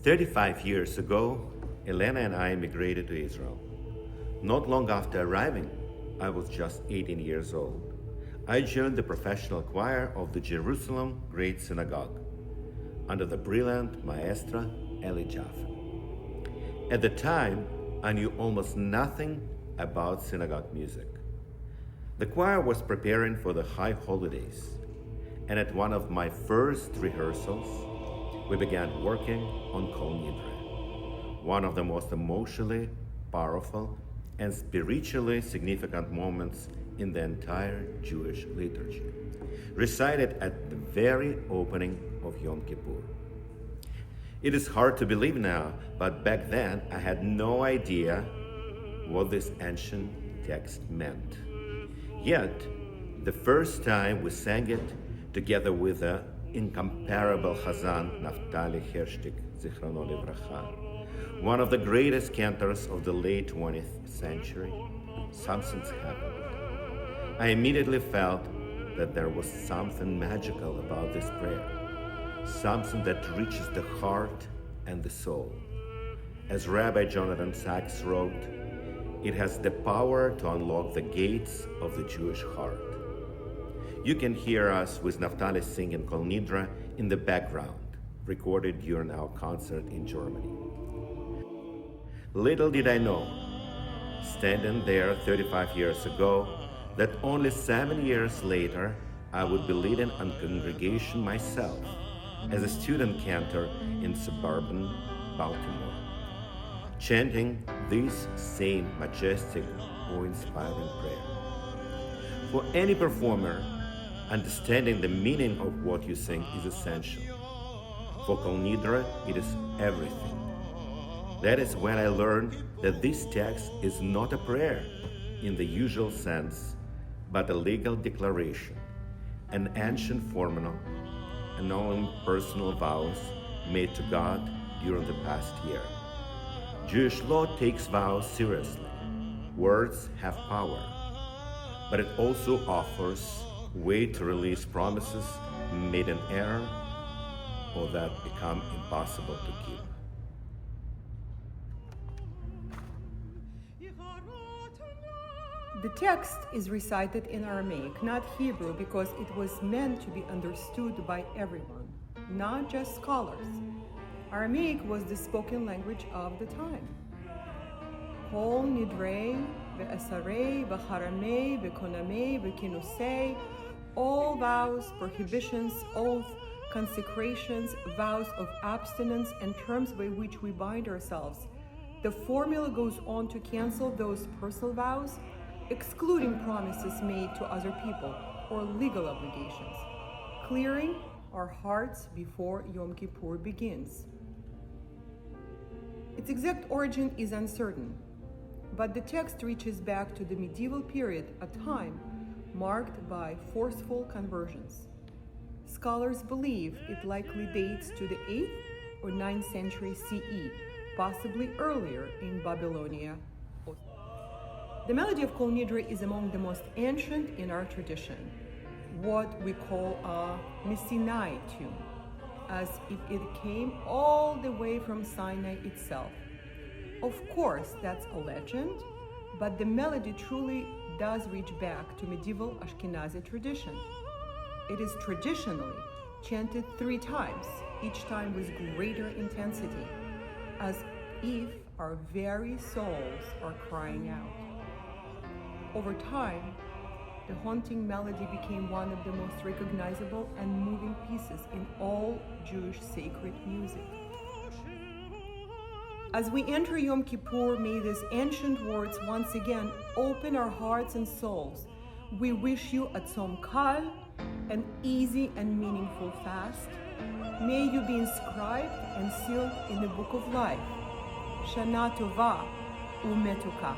35 years ago, Elena and I immigrated to Israel. Not long after arriving, I was just 18 years old. I joined the professional choir of the Jerusalem Great Synagogue under the brilliant maestra Eli Jaffe. At the time, I knew almost nothing about synagogue music. The choir was preparing for the high holidays, and at one of my first rehearsals, we began working on Kol Nidre, one of the most emotionally powerful and spiritually significant moments in the entire Jewish liturgy, recited at the very opening of Yom Kippur. It is hard to believe now, but back then I had no idea what this ancient text meant. Yet, the first time we sang it together with the incomparable Chazan Naftali Hershtik, Zichrono Livracha, one of the greatest cantors of the late 20th century, something happened. I immediately felt that there was something magical about this prayer, something that reaches the heart and the soul. As Rabbi Jonathan Sachs wrote, it has the power to unlock the gates of the Jewish heart. You can hear us with Naftali singing Kol Nidre in the background, recorded during our concert in Germany. Little did I know, standing there 35 years ago, that only 7 years later I would be leading a congregation myself as a student cantor in suburban Baltimore, chanting this same majestic, awe-inspiring prayer. For any performer, understanding the meaning of what you sing is essential. For Kol Nidre, it is everything. That is when I learned that this text is not a prayer in the usual sense, but a legal declaration, an ancient formula, annulling personal vows made to God during the past year. Jewish law takes vows seriously. Words have power, but it also offers a way to release promises made in error or that become impossible to keep. The text is recited in Aramaic, not Hebrew, because it was meant to be understood by everyone, not just scholars. Aramaic was the spoken language of the time. Kol Nidre, Ve'esarei, Ve'charamei, Ve'konamei, Ve'kinusei, all vows, prohibitions, oaths, consecrations, vows of abstinence, and terms by which we bind ourselves. The formula goes on to cancel those personal vows, excluding promises made to other people or legal obligations, clearing our hearts before Yom Kippur begins. Its exact origin is uncertain, but the text reaches back to the medieval period, a time marked by forceful conversions. Scholars believe it likely dates to the 8th or 9th century CE, possibly earlier in Babylonia. The melody of Kol Nidre is among the most ancient in our tradition, what we call a Sinai tune, as if it came all the way from Sinai itself. Of course, that's a legend, but the melody truly does reach back to medieval Ashkenazi tradition. It is traditionally chanted 3 times, each time with greater intensity, as if our very souls are crying out. Over time, the haunting melody became one of the most recognizable and moving pieces in all Jewish sacred music. As we enter Yom Kippur, may these ancient words once again open our hearts and souls. We wish you a Tzom Kal, an easy and meaningful fast. May you be inscribed and sealed in the book of life. Shana Tova Umetuka.